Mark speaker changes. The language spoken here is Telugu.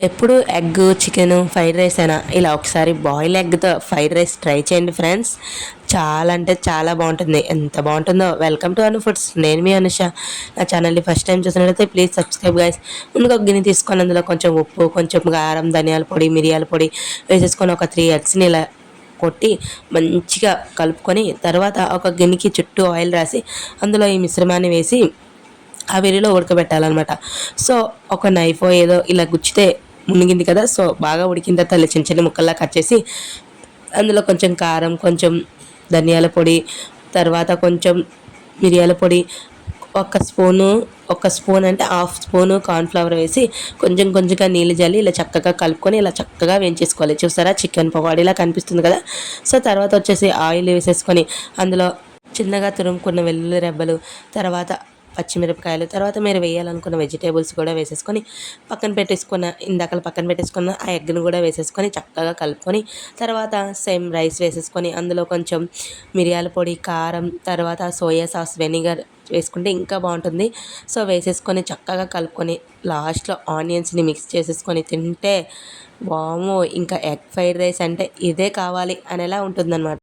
Speaker 1: ఎప్పుడు ఎగ్ చికెన్ ఫ్రైడ్ రైస్ అయినా ఇలా ఒకసారి బాయిల్ ఎగ్తో ఫ్రైడ్ రైస్ ట్రై చేయండి ఫ్రెండ్స్. చాలా అంటే చాలా బాగుంటుంది. ఎంత బాగుంటుందో. Welcome to Anu foods. నేను మీ అనుష. నా ఛానల్ని ఫస్ట్ టైం చూసినట్లయితే ప్లీజ్ సబ్స్క్రైబ్ గైస్. ముందుగా ఒక గిన్నె తీసుకొని అందులో కొంచెం ఉప్పు, కొంచెం కారం, ధనియాల పొడి, మిరియాల పొడి వేసేసుకొని ఒక 3 ఎగ్స్ని ఇలా కొట్టి మంచిగా కలుపుకొని తర్వాత ఒక గిన్నెకి చుట్టూ ఆయిల్ రాసి అందులో ఈ మిశ్రమాన్ని వేసి ఆ వేడిలో ఉడకబెట్టాలన్నమాట. సో ఒక నైఫ్ ఏదో ఇలా గుచ్చితే మునిగింది కదా. సో బాగా ఉడికిన తర్వాత ఇలా చిన్న చిన్న ముక్కల్లా కట్ చేసి అందులో కొంచెం కారం, కొంచెం ధనియాల పొడి, తర్వాత కొంచెం మిరియాల పొడి, ఒక స్పూన్ అంటే హాఫ్ స్పూను కార్న్ఫ్లవర్ వేసి కొంచెం కొంచెంగా నీళ్ళు జల్లి ఇలా చక్కగా కలుపుకొని ఇలా చక్కగా వేయించేసుకోవాలి. చూసారా చికెన్ పకోడీలా కనిపిస్తుంది కదా. సో తర్వాత వచ్చేసి ఆయిల్ వేసేసుకొని అందులో చిన్నగా తురుముకున్న వెల్లుల్లి రెబ్బలు, తర్వాత పచ్చిమిరపకాయలు, తర్వాత మీరు వేయాలనుకున్న వెజిటేబుల్స్ కూడా వేసేసుకొని పక్కన పెట్టేసుకున్న ఆ ఎగ్ను కూడా వేసేసుకొని చక్కగా కలుపుకొని తర్వాత సేమ్ రైస్ వేసేసుకొని అందులో కొంచెం మిరియాల పొడి, కారం, తర్వాత సోయా సాస్, వెనిగర్ వేసుకుంటే ఇంకా బాగుంటుంది. సో వేసేసుకొని చక్కగా కలుపుకొని లాస్ట్లో ఆనియన్స్ని మిక్స్ చేసేసుకొని తింటే వామ్మో, ఇంకా ఎగ్ ఫ్రైడ్ రైస్ అంటే ఇదే కావాలి అనేలా ఉంటుందన్నమాట.